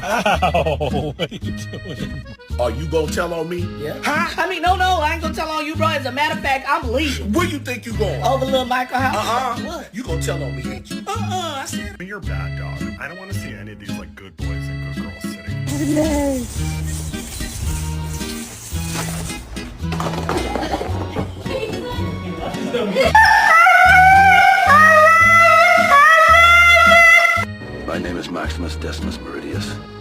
Ow, what are you doing? Are you gonna tell on me? Yeah. Huh? I mean, no, I ain't gonna tell on you, bro. As a matter of fact, I'm leaving. Where you think you going? Over little Michael house. What? You gonna tell on me, ain't you? I said. You're a bad dog. I don't want to see any of these like good boys and good girls sitting. My name is Maximus Decimus Meridius.